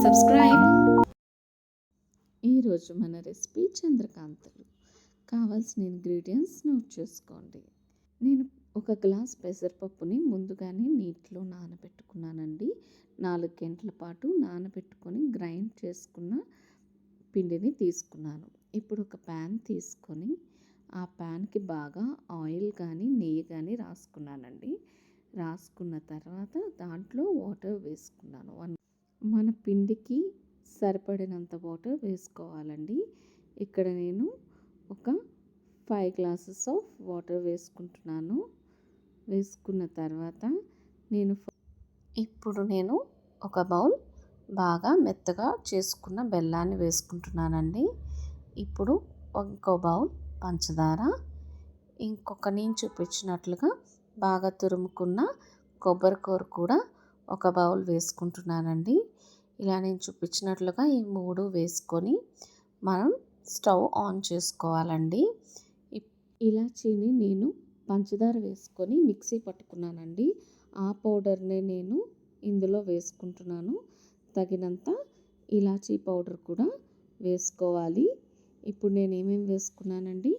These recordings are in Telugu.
subscribe. ఈరోజు మన రెసిపీ చంద్రకాంతలు. కావాల్సిన ఇంగ్రీడియంట్స్ నోట్ చేసుకోండి. నేను ఒక గ్లాస్ పెసరపప్పుని ముందుగానే నీటిలో నానబెట్టుకున్నానండి. 4 గంటల పాటు నానబెట్టుకొని గ్రైండ్ చేసుకున్న పిండిని తీసుకున్నాను. ఇప్పుడు ఒక ప్యాన్ తీసుకొని ఆ ప్యాన్కి బాగా ఆయిల్ కానీ నెయ్యి కానీ రాసుకున్నానండి. రాసుకున్న తర్వాత దాంట్లో వాటర్ వేసుకున్నాను. మన పిండికి సరిపడినంత వాటర్ వేసుకోవాలండి. ఇక్కడ నేను ఒక 5 గ్లాసెస్ ఆఫ్ వాటర్ వేసుకుంటున్నాను. వేసుకున్న తర్వాత ఇప్పుడు నేను ఒక బౌల్ బాగా మెత్తగా చేసుకున్న బెల్లాన్ని వేసుకుంటున్నానండి. ఇప్పుడు ఇంకో బౌల్ పంచదార, నేను చూపించినట్లుగా బాగా తురుముకున్న కొబ్బరి కూర కూడా ఒక బౌల్ వేసుకుంటున్నానండి. ఇలా నేను చూపించినట్లుగా ఈ 3 వేసుకొని మనం స్టవ్ ఆన్ చేసుకోవాలండి. ఇలాచీని నేను పంచదార వేసుకొని మిక్సీ పట్టుకున్నానండి. ఆ పౌడర్ని నేను ఇందులో వేసుకుంటున్నాను. తగినంత ఇలాచీ పౌడర్ కూడా వేసుకోవాలి. ఇప్పుడు నేను ఏమేమి వేసుకున్నానండి,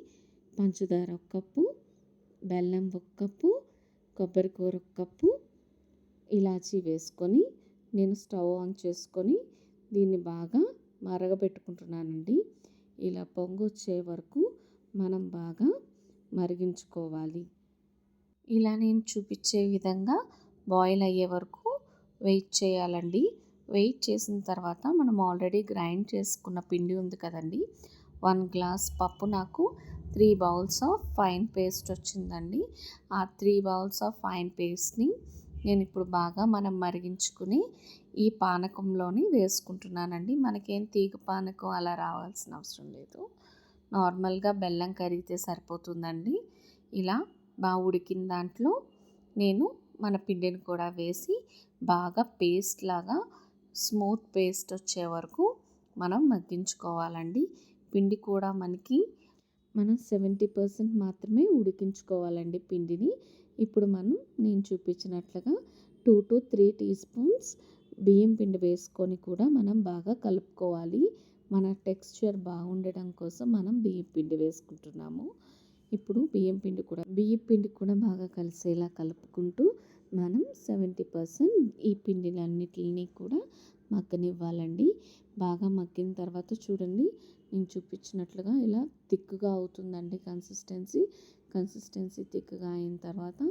పంచదార 1 కప్పు, బెల్లం 1 కప్పు, కొబ్బరి కూర 1 కప్పు, ఇలాచీ వేసుకొని నేను స్టవ్ ఆన్ చేసుకొని దీన్ని బాగా మరగబెట్టుకుంటున్నానండి. ఇలా పొంగు వచ్చే వరకు మనం బాగా మరిగించుకోవాలి. ఇలా నేను చూపించే విధంగా బాయిల్ అయ్యే వరకు వెయిట్ చేయాలండి. వెయిట్ చేసిన తర్వాత మనం ఆల్రెడీ గ్రైండ్ చేసుకున్న పిండి ఉంది కదండి, 1 గ్లాస్ పప్పు నాకు 3 బౌల్స్ ఆఫ్ ఫైన్ పేస్ట్ వచ్చిందండి. ఆ 3 బౌల్స్ ఆఫ్ ఫైన్ పేస్ట్ని నేను ఇప్పుడు బాగా మనం మరిగించుకుని ఈ పానకంలోని వేసుకుంటున్నానండి. మనకేం తీగ పానకం అలా రావాల్సిన అవసరం లేదు. నార్మల్గా బెల్లం కరిగితే సరిపోతుందండి. ఇలా బాగా ఉడికిన దాంట్లో నేను మన పిండిని కూడా వేసి బాగా పేస్ట్ లాగా స్మూత్ పేస్ట్ వచ్చే వరకు మనం మగ్గించుకోవాలండి. పిండి కూడా మనం 70% మాత్రమే ఉడికించుకోవాలండి పిండిని. ఇప్పుడు నేను చూపించినట్లుగా 2 to 3 టీ స్పూన్స్ బియ్యం పిండి వేసుకొని కూడా మనం బాగా కలుపుకోవాలి. మన టెక్స్చర్ బాగుండడం కోసం మనం బియ్యం పిండి వేసుకుంటున్నాము. ఇప్పుడు బియ్యం పిండి కూడా బాగా కలిసేలా కలుపుకుంటూ మనం 70% ఈ పిండిలన్నిటిని కూడా మగ్గనివ్వాలండి. బాగా మగ్గిన తర్వాత చూడండి, నేను చూపించినట్లుగా ఇలా థిక్గా అవుతుందండి. కన్సిస్టెన్సీ థిక్గా అయిన తర్వాత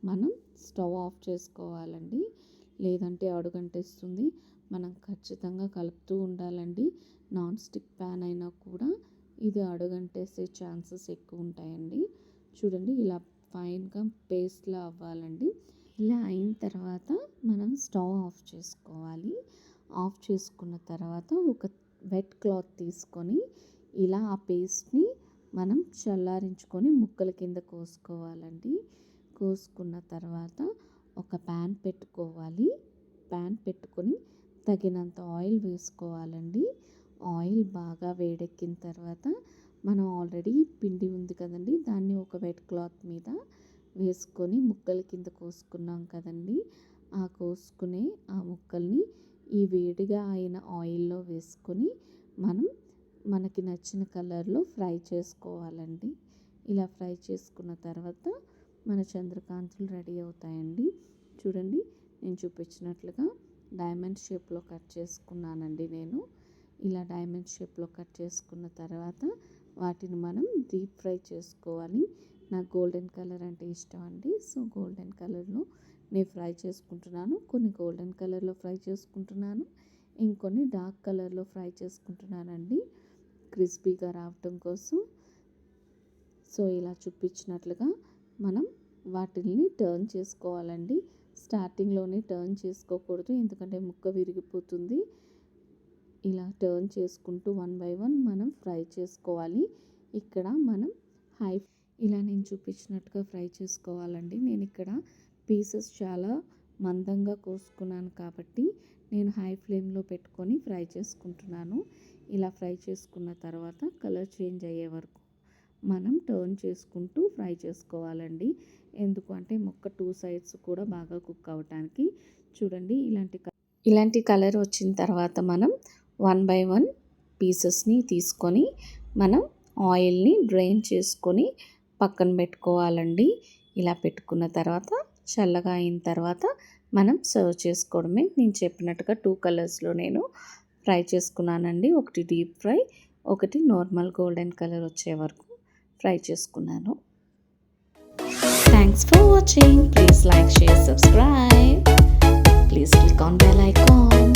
మనం స్టవ్ ఆఫ్ చేసుకోవాలండి. లేదంటే అడుగంటేస్తుంది. మనం ఖచ్చితంగా కలుపుతూ ఉండాలండి. నాన్ స్టిక్ ప్యాన్ అయినా కూడా ఇది అడుగంటేసే ఛాన్సెస్ ఎక్కువ ఉంటాయండి. చూడండి, ఇలా ఫైన్గా పేస్ట్లా అవ్వాలండి. ఇలా అయిన తర్వాత మనం స్టవ్ ఆఫ్ చేసుకోవాలి. ఆఫ్ చేసుకున్న తర్వాత ఒక వెట్ క్లాత్ తీసుకొని ఇలా ఆ పేస్ట్ని మనం చల్లారించుకొని ముక్కల కింద కోసుకోవాలండి. కోసుకున్న తర్వాత ఒక ప్యాన్ పెట్టుకోవాలి. ప్యాన్ పెట్టుకొని తగినంత ఆయిల్ వేసుకోవాలండి. ఆయిల్ బాగా వేడెక్కిన తర్వాత మనం ఆల్రెడీ పిండి ఉంది కదండి, దాన్ని ఒక వెట్ క్లాత్ మీద వేసుకొని ముక్కల కింద కోసుకున్నాం కదండి, ఆ కోసుకునే ఆ ముక్కల్ని ఈ వేడిగా అయిన ఆయిల్లో వేసుకొని మనకి నచ్చిన కలర్లో ఫ్రై చేసుకోవాలండి. ఇలా ఫ్రై చేసుకున్న తర్వాత మన చంద్రకాంతులు రెడీ అవుతాయండి. చూడండి, నేను చూపించినట్లుగా డైమండ్ షేప్లో కట్ చేసుకున్నానండి. నేను ఇలా డైమండ్ షేప్లో కట్ చేసుకున్న తర్వాత వాటిని మనం డీప్ ఫ్రై చేసుకోవాలి. నాకు గోల్డెన్ కలర్ అంటే ఇష్టం అండి. సో గోల్డెన్ కలర్లో నేను ఫ్రై చేసుకుంటున్నాను. కొన్ని గోల్డెన్ కలర్లో ఫ్రై చేసుకుంటున్నాను, ఇంకొన్ని డార్క్ కలర్లో ఫ్రై చేసుకుంటున్నానండి, క్రిస్పీగా రావటం కోసం. సో ఇలా చూపించినట్లుగా మనం వాటిని టర్న్ చేసుకోవాలండి. స్టార్టింగ్లోనే టర్న్ చేసుకోకూడదు, ఎందుకంటే ముక్క విరిగిపోతుంది. ఇలా టర్న్ చేసుకుంటూ 1 by 1 మనం ఫ్రై చేసుకోవాలి. ఇక్కడ మనం ఇలా నేను చూపించినట్టుగా ఫ్రై చేసుకోవాలండి. నేను ఇక్కడ పీసెస్ చాలా మందంగా కోసుకున్నాను కాబట్టి నేను హై ఫ్లేమ్లో పెట్టుకొని ఫ్రై చేసుకుంటున్నాను. ఇలా ఫ్రై చేసుకున్న తర్వాత కలర్ చేంజ్ అయ్యే వరకు మనం టర్న్ చేసుకుంటూ ఫ్రై చేసుకోవాలండి. ఎందుకంటే ముక్క 2 సైడ్స్ కూడా బాగా కుక్ అవ్వటానికి. చూడండి, ఇలాంటి ఇలాంటి కలర్ వచ్చిన తర్వాత మనం 1 బై 1 పీసెస్ని తీసుకొని మనం ఆయిల్ని డ్రైన్ చేసుకొని పక్కన పెట్టుకోవాలండి. ఇలా పెట్టుకున్న తర్వాత చల్లగా అయిన తర్వాత మనం సర్వ్ చేసుకోవడమే. నేను చెప్పినట్టుగా 2 కలర్స్లో నేను ఫ్రై చేసుకున్నానండి. ఒకటి డీప్ ఫ్రై, ఒకటి నార్మల్ గోల్డెన్ కలర్ వచ్చే వరకు ఫ్రై చేసుకున్నాను. Thanks for watching. Please like, share, subscribe. Please click on bell icon.